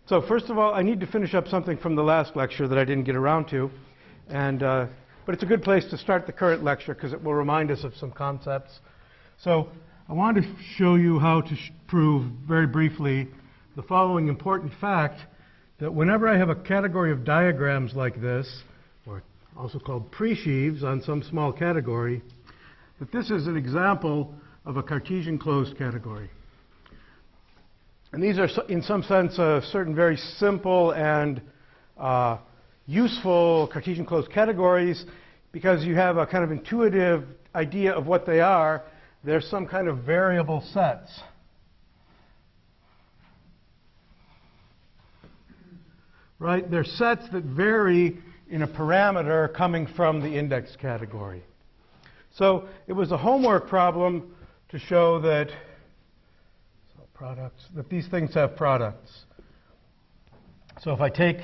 So first of all, I need to finish up something from the last lecture that I didn't get around to. But it's a good place to start the current lecture because it will remind us of some concepts. So I want to show you how to prove very briefly the following important fact, that whenever I have a category of diagrams like this, or also called presheaves on some small category, that this is an example of a Cartesian closed category. And these are, in some sense, certain very simple and useful Cartesian closed categories because you have a kind of intuitive idea of what they are. They're some kind of variable sets. Right? They're sets that vary in a parameter coming from the index category. So it was a homework problem to show that these things have products. So if I take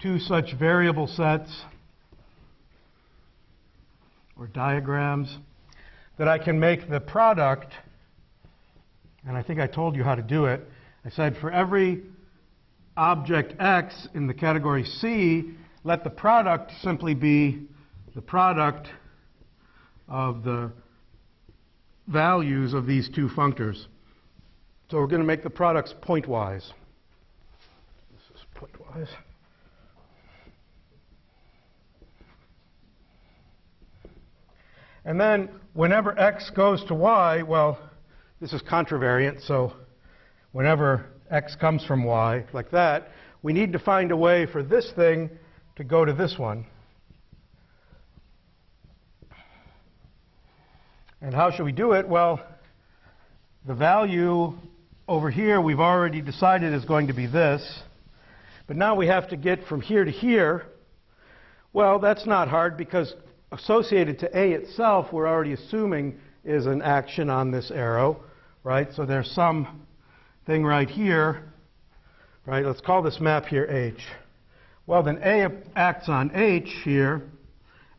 two such variable sets or diagrams, that I can make the product, and I think I told you how to do it. I said for every object X in the category C, let the product simply be the product of the values of these two functors. So we're going to make the products pointwise. This is pointwise. And then whenever X goes to Y, well, this is contravariant, so whenever X comes from Y, like that, we need to find a way for this thing to go to this one. And how should we do it? Well, the value over here we've already decided is going to be this. But now we have to get from here to here. Well, that's not hard because associated to A itself, we're already assuming is an action on this arrow, right? So there's some thing right here, right? Let's call this map here H. Well, then A acts on H here,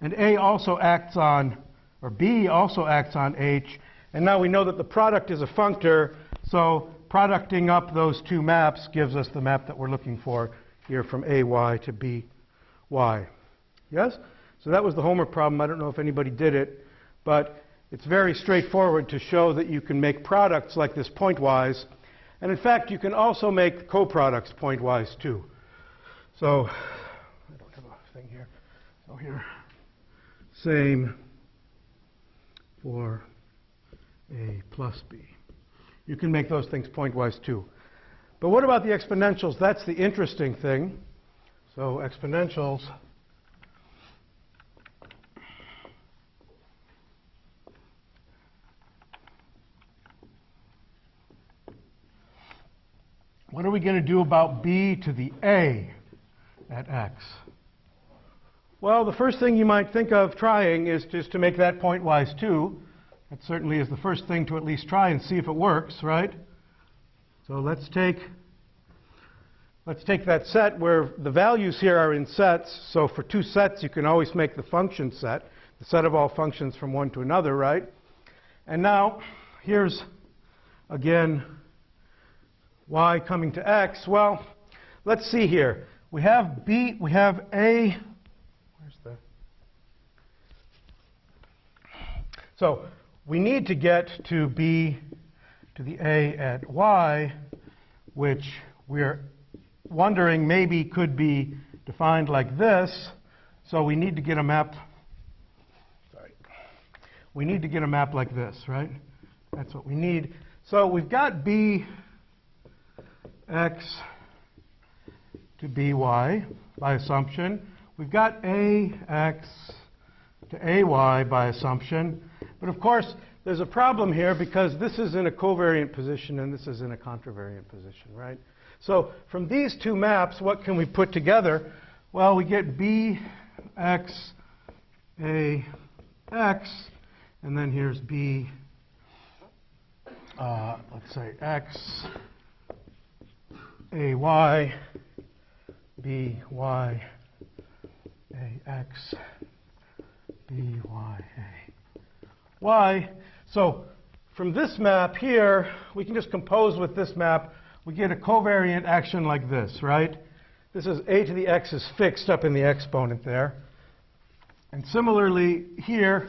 and A also acts on, or B also acts on H, and now we know that the product is a functor, so producting up those two maps gives us the map that we're looking for here from AY to BY. Yes? So that was the homework problem. I don't know if anybody did it, but it's very straightforward to show that you can make products like this pointwise. And in fact, you can also make coproducts pointwise too. So I don't have a thing here. So here, same for A plus B. You can make those things pointwise too. But what about the exponentials? That's the interesting thing. So exponentials. What are we going to do about B to the A at X? Well, the first thing you might think of trying is just to make that pointwise too. That certainly is the first thing to at least try and see if it works, right? So let's take that set where the values here are in sets. So for two sets, you can always make the function set, the set of all functions from one to another, right? And now here's, again, Y coming to X. Well, let's see here. We have B, we have A. Where's the? So we need to get to B to the A at Y, which we're wondering maybe could be defined like this. So we need to get a map. Sorry. We need to get a map like this, right? That's what we need. So we've got B X to BY by assumption. We've got AX to AY by assumption. But of course, there's a problem here because this is in a covariant position and this is in a contravariant position, right? So from these two maps, what can we put together? Well, we get BX AX, and then here's B, let's say X AY, BY, AX, BY, Y. So from this map here, we can just compose with this map we get a covariant action like this, right? This is a to the x is fixed up in the exponent there. And similarly here,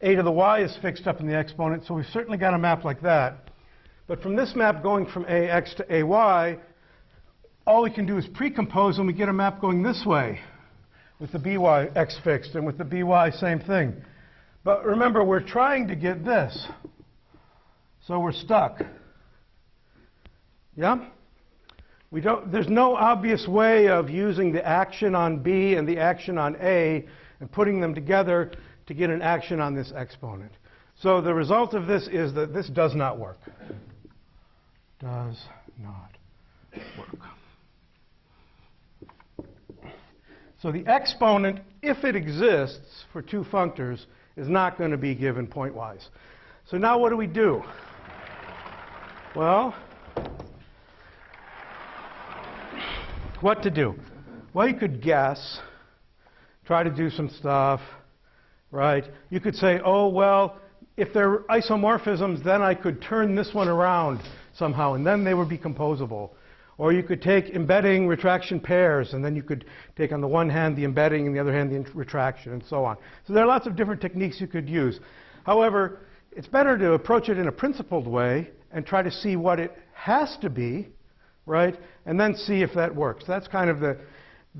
a to the y is fixed up in the exponent, so we've certainly got a map like that. But from this map going from ax to ay, all we can do is precompose, and we get a map going this way with the by x fixed, and with the by same thing. But remember, we're trying to get this, so we're stuck. Yeah? There's no obvious way of using the action on b and the action on a and putting them together to get an action on this exponent. So the result of this is that this does not work. Does not work. So the exponent, if it exists for two functors, is not going to be given pointwise. So now what do we do? Well, what to do? Well, you could guess, try to do some stuff, right? You could say, oh, well, if they're isomorphisms, then I could turn this one around somehow, and then they would be composable. Or you could take embedding retraction pairs, and then you could take on the one hand the embedding and the other hand the retraction, and so on. So there are lots of different techniques you could use. However, it's better to approach it in a principled way and try to see what it has to be, right? And then see if that works. That's kind of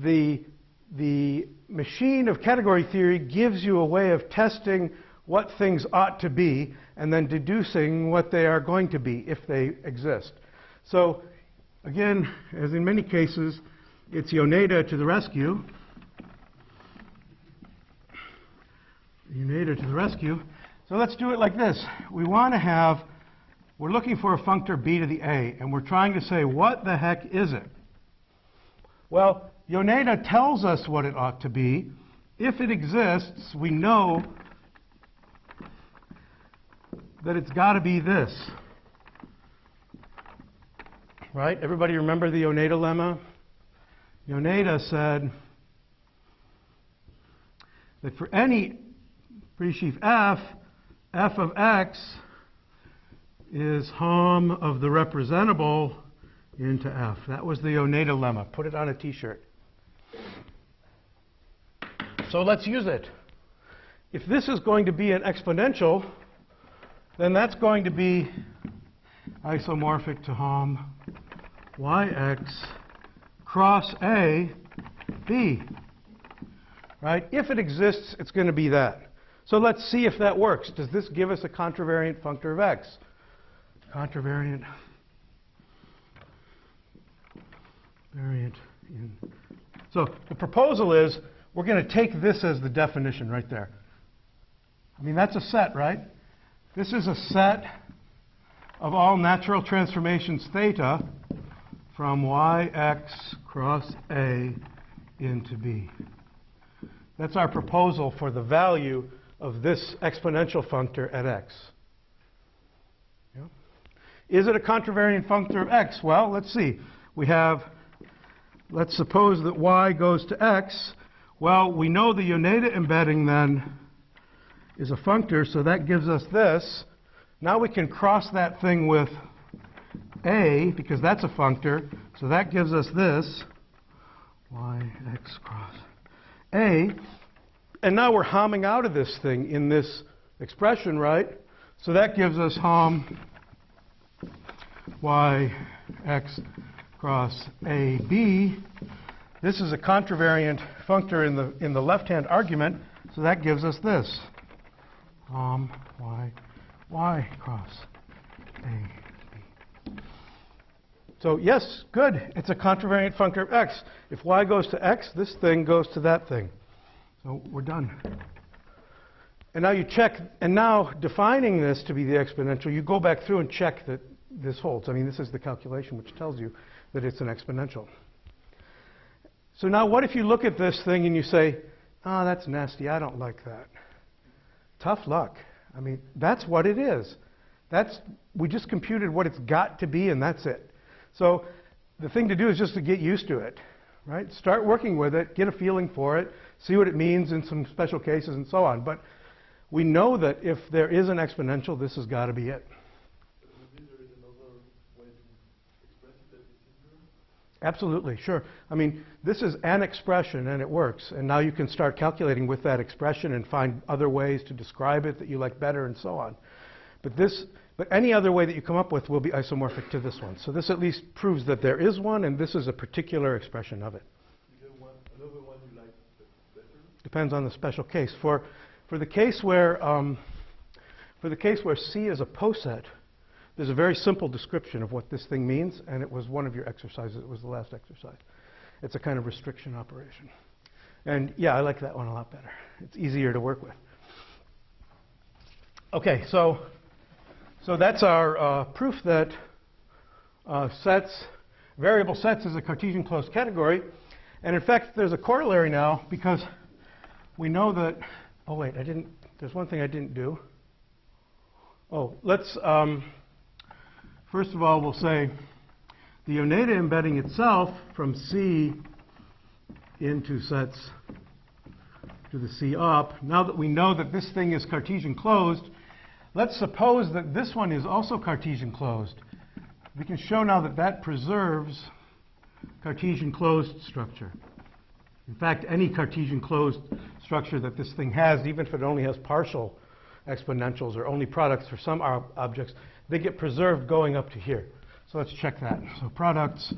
the machine of category theory gives you a way of testing what things ought to be and then deducing what they are going to be if they exist. So again, as in many cases, it's Yoneda to the rescue. Yoneda to the rescue. So let's do it like this. We want to have, we're looking for a functor b to the a, and we're trying to say, what the heck is it? Well, Yoneda tells us what it ought to be. If it exists, we know that it's got to be this. Right? Everybody remember the Yoneda lemma? Yoneda said that for any presheaf f, f of x is hom of the representable into f. That was the Yoneda lemma. Put it on a t-shirt. So let's use it. If this is going to be an exponential, then that's going to be isomorphic to hom yx cross a b. Right? If it exists, it's going to be that. So let's see if that works. Does this give us a contravariant functor of x? Contravariant variant in. So the proposal is we're going to take this as the definition right there. I mean, that's a set, right? This is a set of all natural transformations theta from yx cross a into b. That's our proposal for the value of this exponential functor at x. Yeah. Is it a contravariant functor of x? Well, let's see. We have, let's suppose that y goes to x. Well, we know the Yoneda embedding then is a functor, so that gives us this. Now we can cross that thing with a, because that's a functor, so that gives us this, yx cross a. And now we're homming out of this thing in this expression, right? So that gives us hom yx cross ab. This is a contravariant functor in the left-hand argument, so that gives us this, hom y cross a. So yes, good. It's a contravariant functor of x. If y goes to x, this thing goes to that thing. So we're done. And now you check, and now defining this to be the exponential, you go back through and check that this holds. I mean, this is the calculation which tells you that it's an exponential. So now what if you look at this thing and you say, oh, that's nasty, I don't like that. Tough luck. I mean, that's what it is. We just computed what it's got to be, and that's it. So the thing to do is just to get used to it, right? Start working with it, get a feeling for it, see what it means in some special cases and so on. But we know that if there is an exponential, this has got to be it. Does it mean there is another way to express it Absolutely, sure. I mean, this is an expression and it works. And now you can start calculating with that expression and find other ways to describe it that you like better and so on. But any other way that you come up with will be isomorphic to this one. So this at least proves that there is one, and this is a particular expression of it. Is there another one you like better? Depends on the special case. For the case where C is a poset, there's a very simple description of what this thing means, and it was one of your exercises. It was the last exercise. It's a kind of restriction operation. And yeah, I like that one a lot better. It's easier to work with. Okay, so that's our proof that variable sets is a Cartesian closed category. And in fact, there's a corollary now, because we know that, oh wait, there's one thing I didn't do. Oh, let's, first of all, we'll say the Awodey embedding itself from C into sets to the C up. Now that we know that this thing is Cartesian closed, let's suppose that this one is also Cartesian closed. We can show now that that preserves Cartesian closed structure. In fact, any Cartesian closed structure that this thing has, even if it only has partial exponentials or only products for some objects, they get preserved going up to here. So let's check that. So products,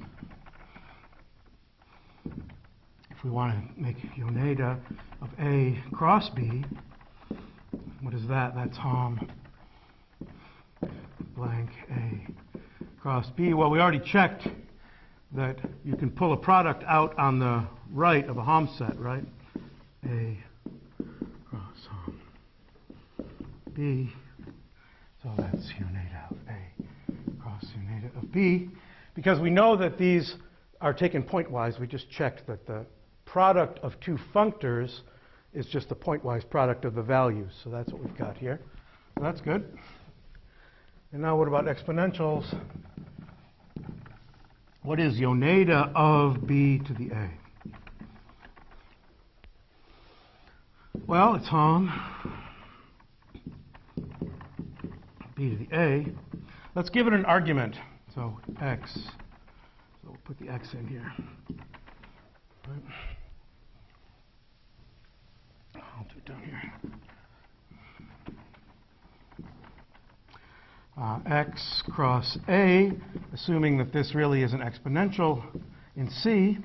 if we want to make Awodey of A cross B, what is that? That's Hom blank A cross B. Well, we already checked that you can pull a product out on the right of a Hom set, right? A cross Hom B. So that's Awodey of A cross Awodey of B. Because we know that these are taken pointwise, we just checked that the product of two functors is just the pointwise product of the values. So that's what we've got here. So that's good. And now what about exponentials? What is Awodey of B to the A? Well, it's Hom B to the A. Let's give it an argument. So x. So we'll put the x in here. Right. I'll do it down here. X cross A, assuming that this really is an exponential in C.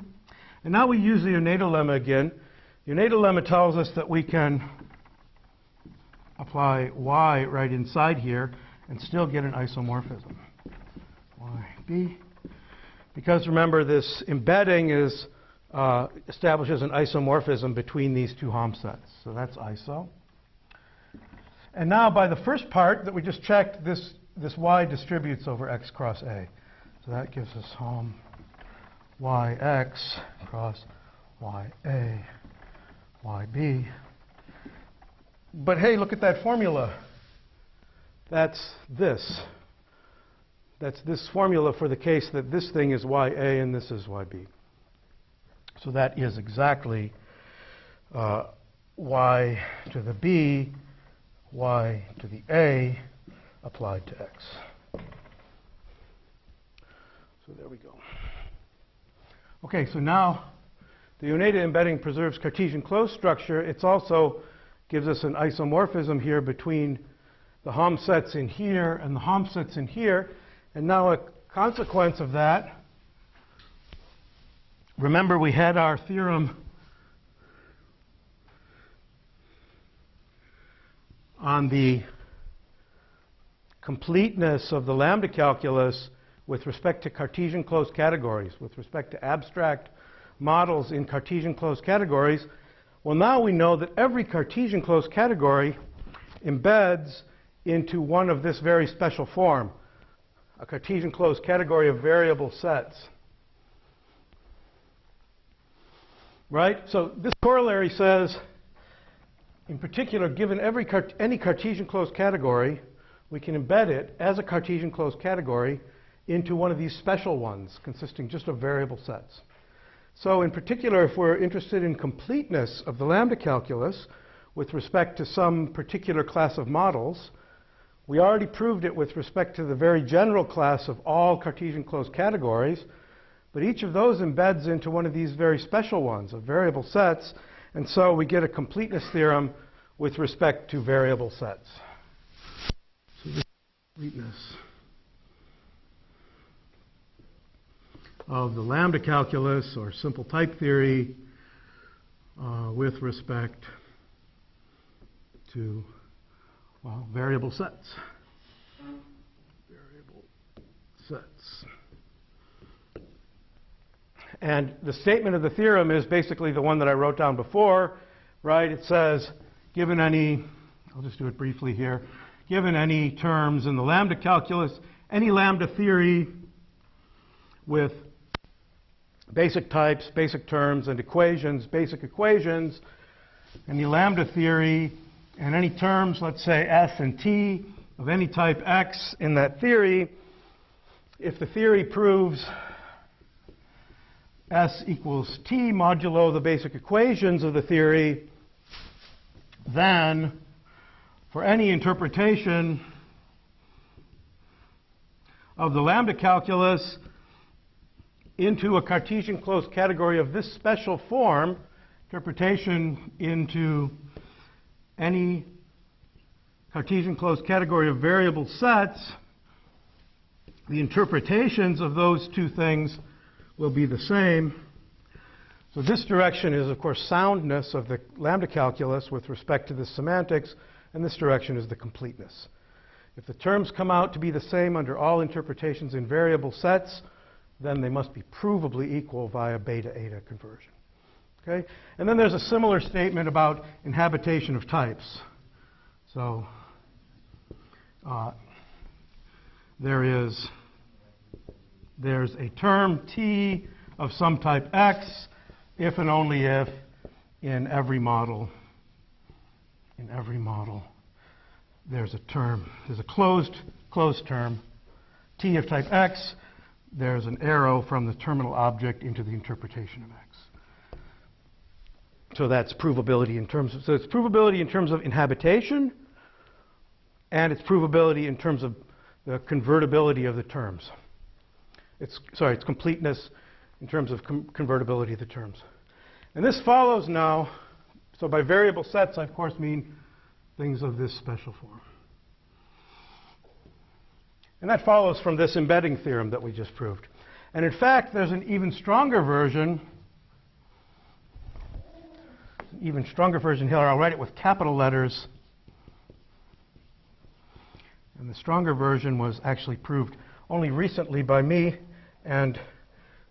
And now we use the Awodey lemma again. The Awodey lemma tells us that we can apply y right inside here and still get an isomorphism. YB. Because remember, this embedding establishes an isomorphism between these two Hom sets. So that's iso. And now by the first part that we just checked, this y distributes over x cross A. So that gives us Hom yx cross ya yb. But hey, look at that formula. That's this. That's this formula for the case that this thing is ya and this is yb. So that is exactly y to the b, y to the a applied to x. So there we go. Okay, so now the Awodey embedding preserves Cartesian closed structure. It also gives us an isomorphism here between the Hom sets in here and the Hom sets in here. And now a consequence of that, remember we had our theorem on the completeness of the lambda calculus with respect to Cartesian closed categories, with respect to abstract models in Cartesian closed categories. Well, now we know that every Cartesian closed category embeds into one of this very special form, a Cartesian closed category of variable sets. Right? So this corollary says, in particular, given any Cartesian closed category, we can embed it as a Cartesian closed category into one of these special ones consisting just of variable sets. So in particular, if we're interested in completeness of the lambda calculus with respect to some particular class of models, we already proved it with respect to the very general class of all Cartesian closed categories. But each of those embeds into one of these very special ones, of variable sets, and so we get a completeness theorem with respect to variable sets. So this completeness of the lambda calculus, or simple type theory, with respect to, well, variable sets. Variable sets. And the statement of the theorem is basically the one that I wrote down before, right? It says, given any, I'll just do it briefly here, given any terms in the lambda calculus, any lambda theory with basic types, basic terms, and equations, basic equations, any lambda theory, and any terms, let's say S and T, of any type X in that theory, if the theory proves S equals T modulo the basic equations of the theory, then for any interpretation of the lambda calculus into a Cartesian closed category of this special form, interpretation into any Cartesian closed category of variable sets, the interpretations of those two things will be the same. So this direction is, of course, soundness of the lambda calculus with respect to the semantics, and this direction is the completeness. If the terms come out to be the same under all interpretations in variable sets, then they must be provably equal via beta-eta conversion. Okay? And then there's a similar statement about inhabitation of types. So there's a term T of some type X if and only if in every model there's a term, there's a closed term T of type X, there's an arrow from the terminal object into the interpretation of X. So that's provability in terms of, so it's provability in terms of inhabitation, and it's provability in terms of the convertibility of the terms. It's completeness in terms of convertibility of the terms. And this follows now, so by variable sets I of course mean things of this special form. And that follows from this embedding theorem that we just proved. And in fact, there's an even stronger version here. I'll write it with capital letters. And the stronger version was actually proved only recently by me. And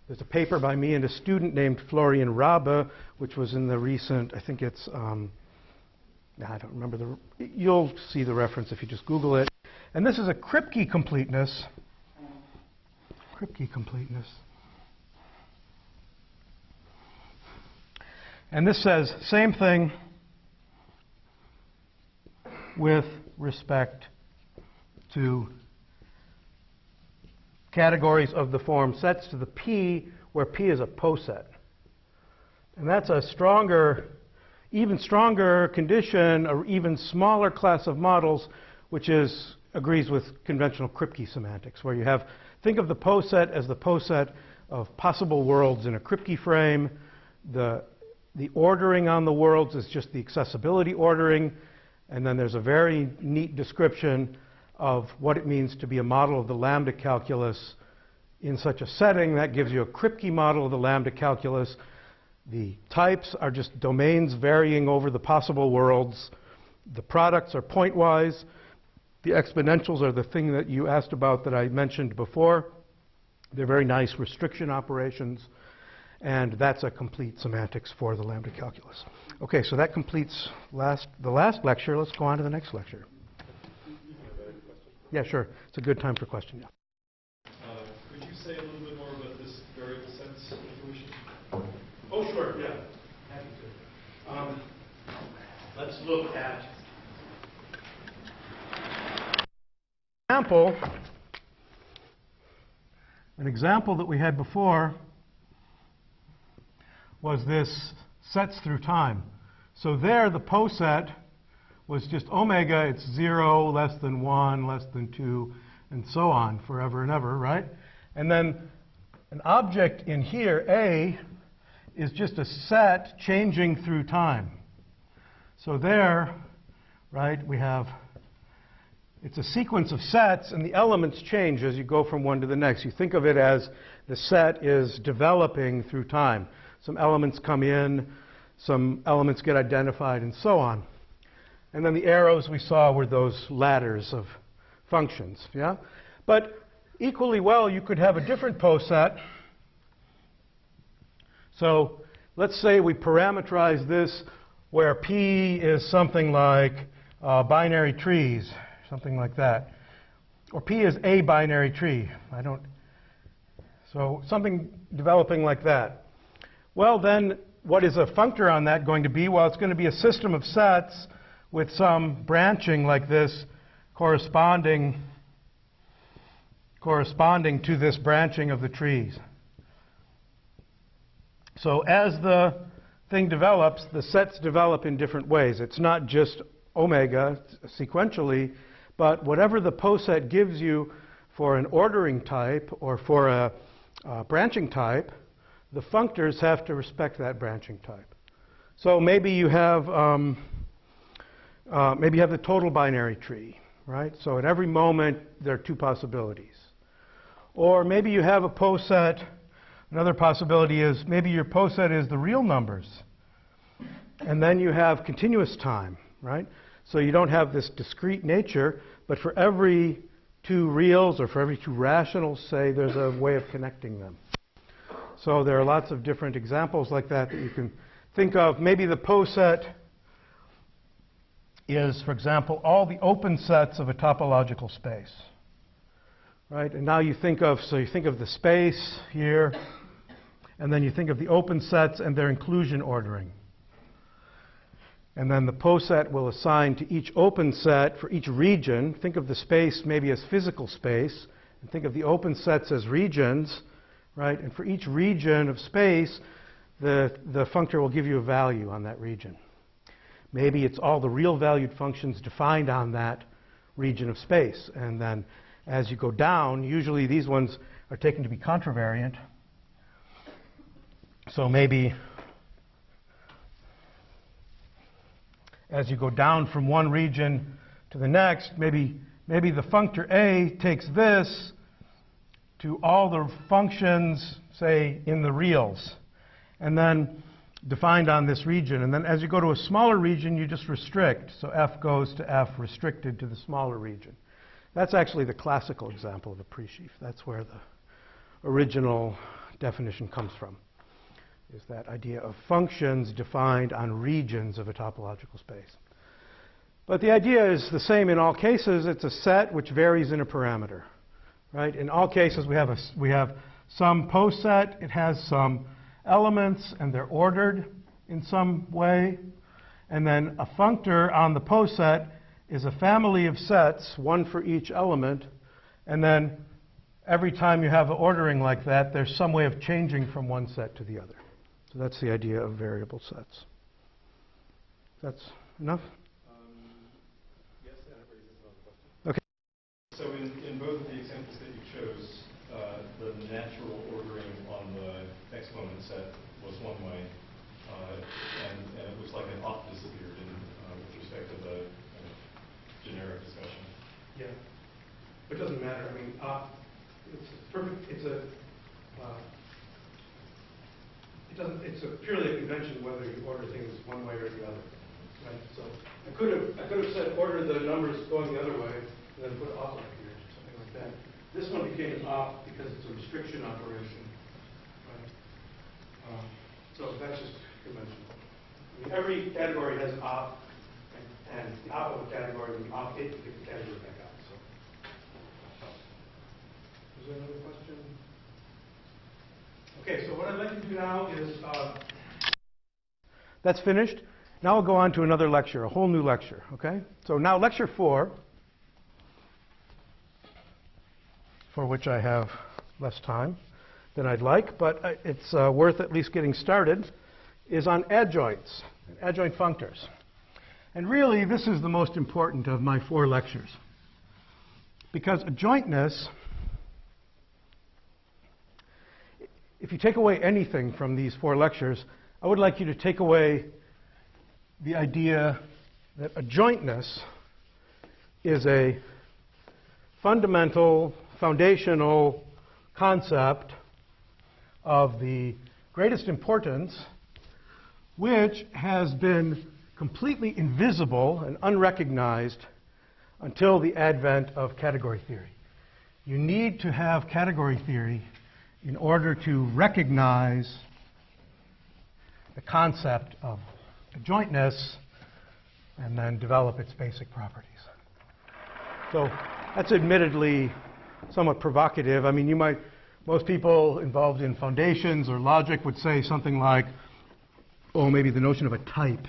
there's a paper by me and a student named Florian Rabe, which was in the recent, I think it's, I don't remember you'll see the reference if you just Google it. And this is a Kripke completeness. Kripke completeness. And this says same thing with respect to categories of the form sets to the P, where P is a poset. And that's a stronger, even stronger condition, or even smaller class of models, which agrees with conventional Kripke semantics, where you have, think of the poset as the poset of possible worlds in a Kripke frame. The ordering on the worlds is just the accessibility ordering, and then there's a very neat description of what it means to be a model of the lambda calculus in such a setting. That gives you a Kripke model of the lambda calculus. The types are just domains varying over the possible worlds. The products are pointwise. The exponentials are the thing that you asked about that I mentioned before. They're very nice restriction operations. And that's a complete semantics for the lambda calculus. Okay, so that completes the last lecture. Let's go on to the next lecture. Yeah, sure. It's a good time for question, yeah. Could you say a little bit more about this variable sets intuition? Oh, sure, yeah. Happy to. Let's look at an example that we had before was this sets through time. So there the poset was just omega, it's 0, less than 1, less than 2, and so on, forever and ever, right? And then an object in here, A, is just a set changing through time. So there, right, we have, it's a sequence of sets, and the elements change as you go from one to the next. You think of it as the set is developing through time. Some elements come in, some elements get identified, and so on. And then the arrows we saw were those ladders of functions, yeah? But equally well, you could have a different poset. So let's say we parameterize this where P is something like binary trees, something like that. Or P is a binary tree. So something developing like that. Well, then what is a functor on that going to be? Well, it's going to be a system of sets with some branching like this corresponding to this branching of the trees. So as the thing develops, the sets develop in different ways. It's not just omega sequentially, but whatever the poset gives you for an ordering type or for a branching type, the functors have to respect that branching type. So maybe you have the total binary tree, right? So at every moment there are two possibilities. Or maybe you have a poset. Another possibility is maybe your poset is the real numbers. And then you have continuous time, right? So you don't have this discrete nature, but for every two reals or for every two rationals, say, there's a way of connecting them. So there are lots of different examples like that that you can think of. Maybe the poset is, for example, all the open sets of a topological space. Right? And now you think of the space here, and then you think of the open sets and their inclusion ordering. And then the poset will assign to each open set for each region. Think of the space maybe as physical space, and think of the open sets as regions, right? And for each region of space, the functor will give you a value on that region. Maybe it's all the real valued functions defined on that region of space. And then as you go down, usually these ones are taken to be contravariant. So maybe as you go down from one region to the next, maybe the functor A takes this to all the functions, say, in the reals, and then defined on this region. And then as you go to a smaller region, you just restrict. So F goes to F restricted to the smaller region. That's actually the classical example of a presheaf. That's where the original definition comes from, is that idea of functions defined on regions of a topological space. But the idea is the same in all cases. It's a set which varies in a parameter. Right? In all cases, we have some poset. It has some elements, and they're ordered in some way. And then a functor on the poset is a family of sets, one for each element. And then every time you have an ordering like that, there's some way of changing from one set to the other. So that's the idea of variable sets. That's enough? Yes, and it raises another question. Okay. So in both of the examples that you chose, the natural ordering on the exponent set was one way, and it looks like an op disappeared with respect to the generic discussion. Yeah. It doesn't matter. I mean, it's perfect. It's purely a convention whether you order things one way or the other. Right? So I could have said order the numbers going the other way and then put op up here, something like that. This one became an op because it's a restriction operation. Right? So that's just conventional. I mean, every category has an op, and the op of a category, when you opt it, you get the category back out. So, is there another question? Okay, so what I'd like to do now is, that's finished. Now I'll go on to another lecture, a whole new lecture, okay? So now lecture 4, for which I have less time than I'd like, but it's worth at least getting started, is on adjoints, adjoint functors. And really, this is the most important of my 4 lectures, because adjointness if you take away anything from these 4 lectures, I would like you to take away the idea that adjointness is a fundamental, foundational concept of the greatest importance, which has been completely invisible and unrecognized until the advent of category theory. You need to have category theory in order to recognize the concept of adjointness and then develop its basic properties. So that's admittedly somewhat provocative. I mean, most people involved in foundations or logic would say something like, oh, maybe the notion of a type,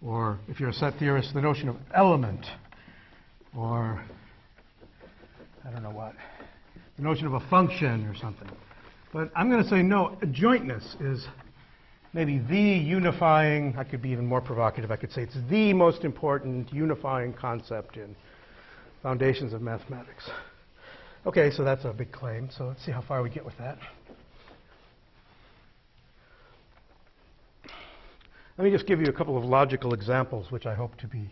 or if you're a set theorist, the notion of element, or I don't know what, the notion of a function or something. But I'm going to say no, adjointness is maybe the unifying, I could be even more provocative, I could say it's the most important unifying concept in foundations of mathematics. Okay, so that's a big claim, so let's see how far we get with that. Let me just give you a couple of logical examples, which I hope to be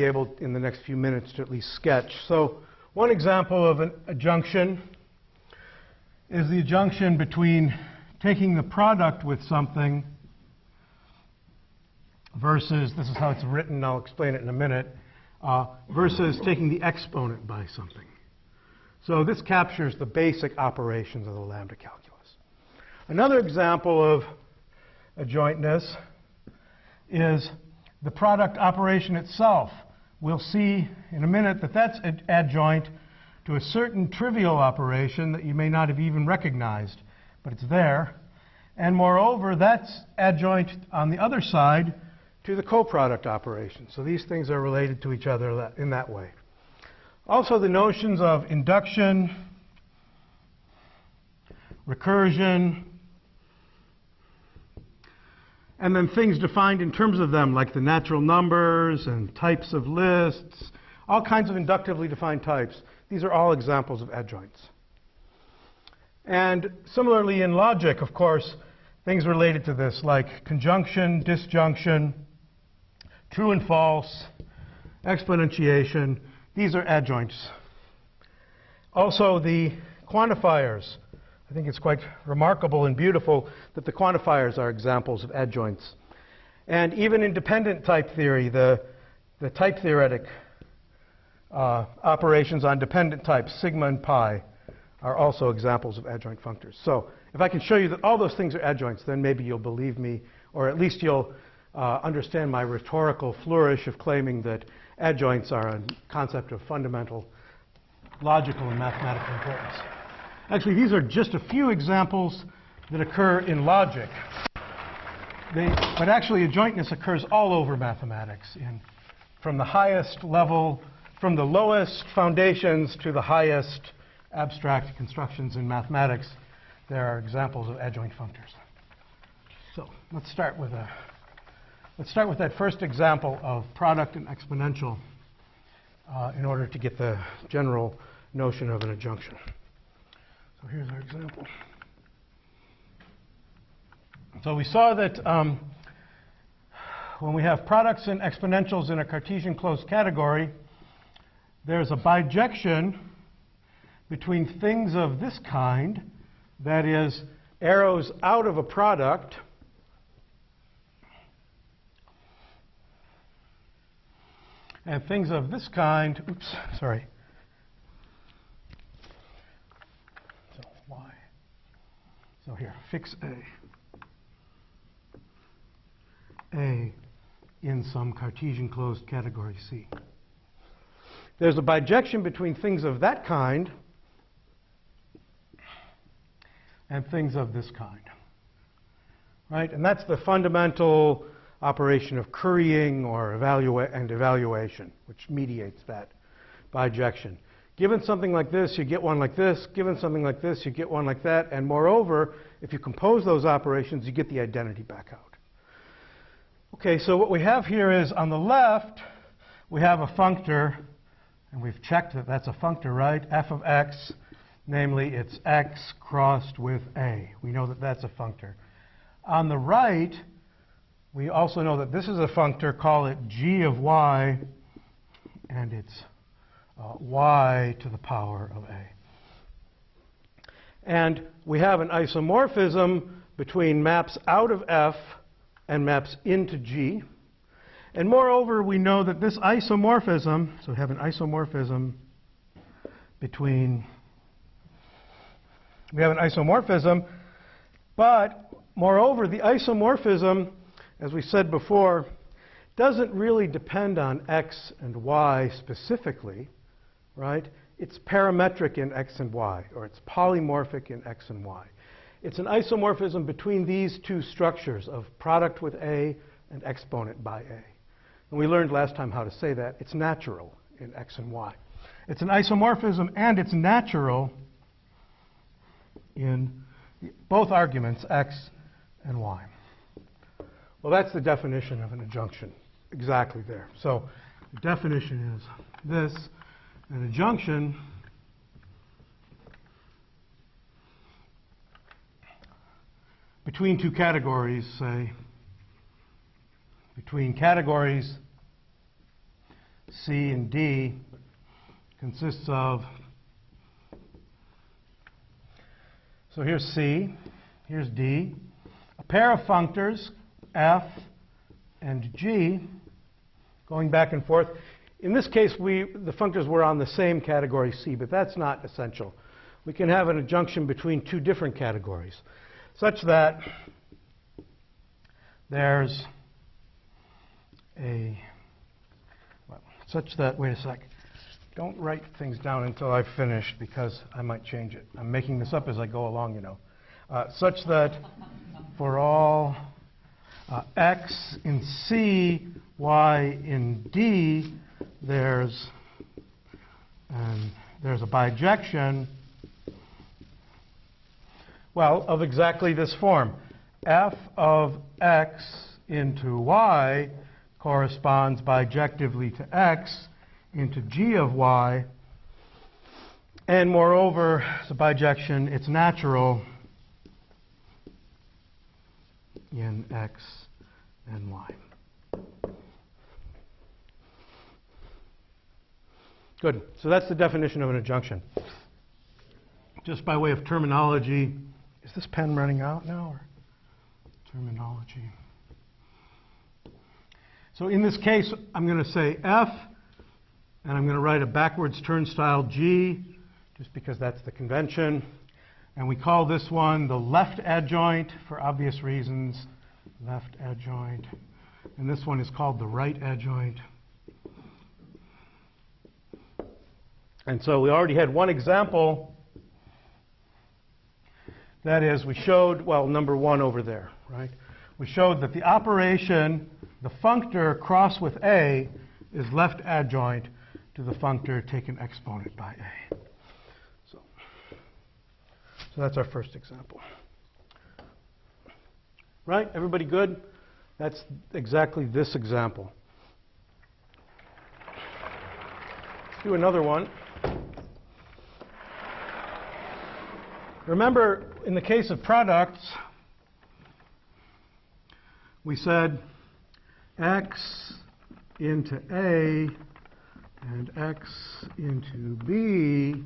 able in the next few minutes to at least sketch. So one example of an adjunction is the adjunction between taking the product with something versus, this is how it's written, I'll explain it in a minute, versus taking the exponent by something. So this captures the basic operations of the lambda calculus. Another example of adjointness is the product operation itself. We'll see in a minute that that's adjoint to a certain trivial operation that you may not have even recognized, but it's there. And moreover, that's adjoint on the other side to the coproduct operation. So these things are related to each other in that way. Also, the notions of induction, recursion, and then things defined in terms of them, like the natural numbers and types of lists, all kinds of inductively defined types. These are all examples of adjoints. And similarly in logic, of course, things related to this, like conjunction, disjunction, true and false, exponentiation. These are adjoints. Also, the quantifiers. I think it's quite remarkable and beautiful that the quantifiers are examples of adjoints. And even in dependent type theory, the type theoretic operations on dependent types, sigma and pi, are also examples of adjoint functors. So if I can show you that all those things are adjoints, then maybe you'll believe me, or at least you'll understand my rhetorical flourish of claiming that adjoints are a concept of fundamental logical and mathematical importance. Actually, these are just a few examples that occur in logic. But actually, adjointness occurs all over mathematics, from the highest level, from the lowest foundations to the highest abstract constructions in mathematics. There are examples of adjoint functors. So let's start with that first example of product and exponential in order to get the general notion of an adjunction. So here's our example. So we saw that when we have products and exponentials in a Cartesian closed category, there's a bijection between things of this kind, that is, arrows out of a product, and things of this kind, oops, sorry. So y. So here, fix A in some Cartesian closed category C. There's a bijection between things of that kind and things of this kind. Right? And that's the fundamental operation of currying or evaluation, which mediates that bijection. Given something like this, you get one like this. Given something like this, you get one like that. And moreover, if you compose those operations, you get the identity back out. Okay, so what we have here is, on the left, we have a functor, And we've checked that that's a functor, right? F of x, namely it's x crossed with a. We know that that's a functor. On the right, we also know that this is a functor. Call it g of y, and it's y to the power of a. And we have an isomorphism between maps out of F and maps into G. And moreover, we know that this isomorphism, so we have an isomorphism between, but moreover, the isomorphism, as we said before, doesn't really depend on x and y specifically, right? It's parametric in x and y, or it's polymorphic in x and y. It's an isomorphism between these two structures of product with A and exponent by A. And we learned last time how to say that. It's natural in x and y. It's an isomorphism, and it's natural in both arguments, x and y. Well, that's the definition of an adjunction, exactly there. So the definition is this. An adjunction between two categories, say, between categories C and D, consists of, so here's C, here's D, a pair of functors, F and G, going back and forth. In this case, the functors were on the same category C, but that's not essential. We can have an adjunction between two different categories, such that there's a, well, such that, wait a sec, don't write things down until I've finished because I might change it. I'm making this up as I go along, you know. Such that for all x in C, y in D, there's a bijection, well, of exactly this form. F of x into y corresponds bijectively to x into g of y. And moreover, it's a bijection, it's natural in x and y. Good. So that's the definition of an adjunction. Just by way of terminology, is this pen running out now? Or terminology. So in this case, I'm going to say F, and I'm going to write a backwards turnstile G, just because that's the convention. And we call this one the left adjoint for obvious reasons, left adjoint. And this one is called the right adjoint. And so we already had one example. That is, we showed, well, number one over there, right? We showed that the operation, the functor cross with A, is left adjoint to the functor taken exponent by A. So that's our first example. Right? Everybody good? That's exactly this example. Let's do another one. Remember, in the case of products, we said x into A and x into B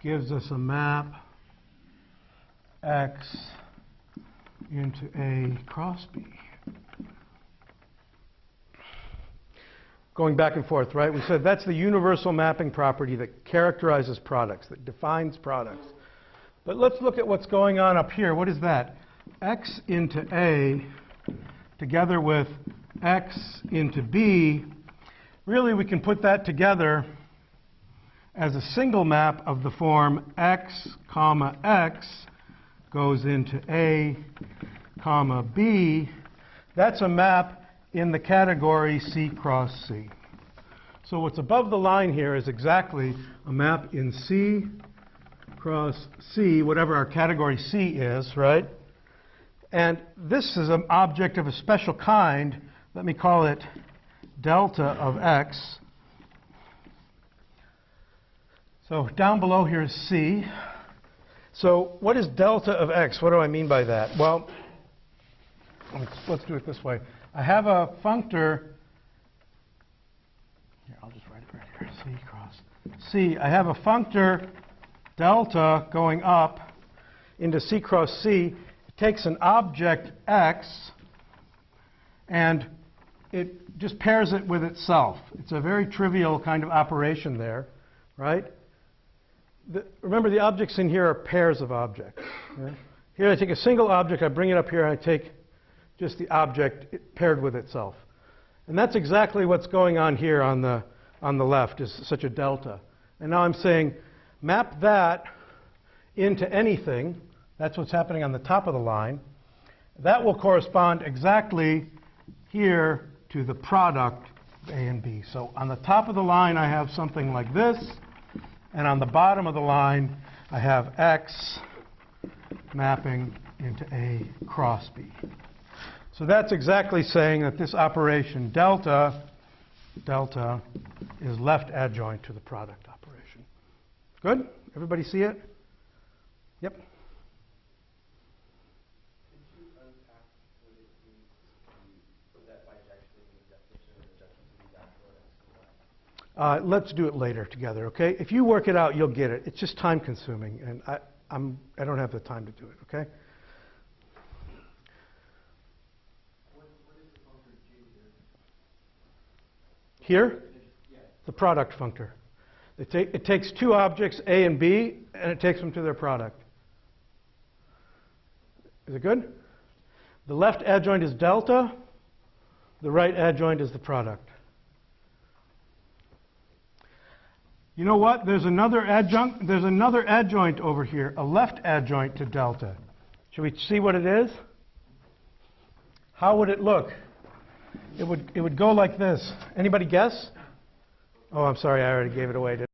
gives us a map x into A cross B. Going back and forth, right? We said that's the universal mapping property that characterizes products, that defines products. But let's look at what's going on up here. What is that? X into A together with X into B. Really, we can put that together as a single map of the form X, comma, X goes into A, comma, B. That's a map in the category C cross C. So what's above the line here is exactly a map in C cross C, whatever our category C is, right? And this is an object of a special kind. Let me call it delta of X. So down below here is C. So what is delta of x? What do I mean by that? Well, let's do it this way. I have a functor. Here, I'll just write it right here. C cross C. I have a functor delta going up into C cross C. It takes an object x and it just pairs it with itself. It's a very trivial kind of operation there, right? Remember, the objects in here are pairs of objects. Right? Here I take a single object, I bring it up here, and I take just the object paired with itself. And that's exactly what's going on here on the left, is such a delta. And now I'm saying, map that into anything. That's what's happening on the top of the line. That will correspond exactly here to the product of A and B. So on the top of the line, I have something like this. And on the bottom of the line, I have x mapping into A cross B. So that's exactly saying that this operation delta is left adjoint to the product operation. Good? Everybody see it? Yep. Could you unpack what it means to put that bijectionally in the definition of adjunction to the actual x and y? Let's do it later together, okay? If you work it out, you'll get it. It's just time consuming, and I don't have the time to do it, okay? What is the functor g here? Here, Yeah. the product functor. It takes two objects, A and B, and it takes them to their product. Is it good? The left adjoint is delta. The right adjoint is the product. You know what? There's another adjoint over here, a left adjoint to delta. Should we see what it is? How would it look? It would go like this. Anybody guess? Oh, I'm sorry, I already gave it away.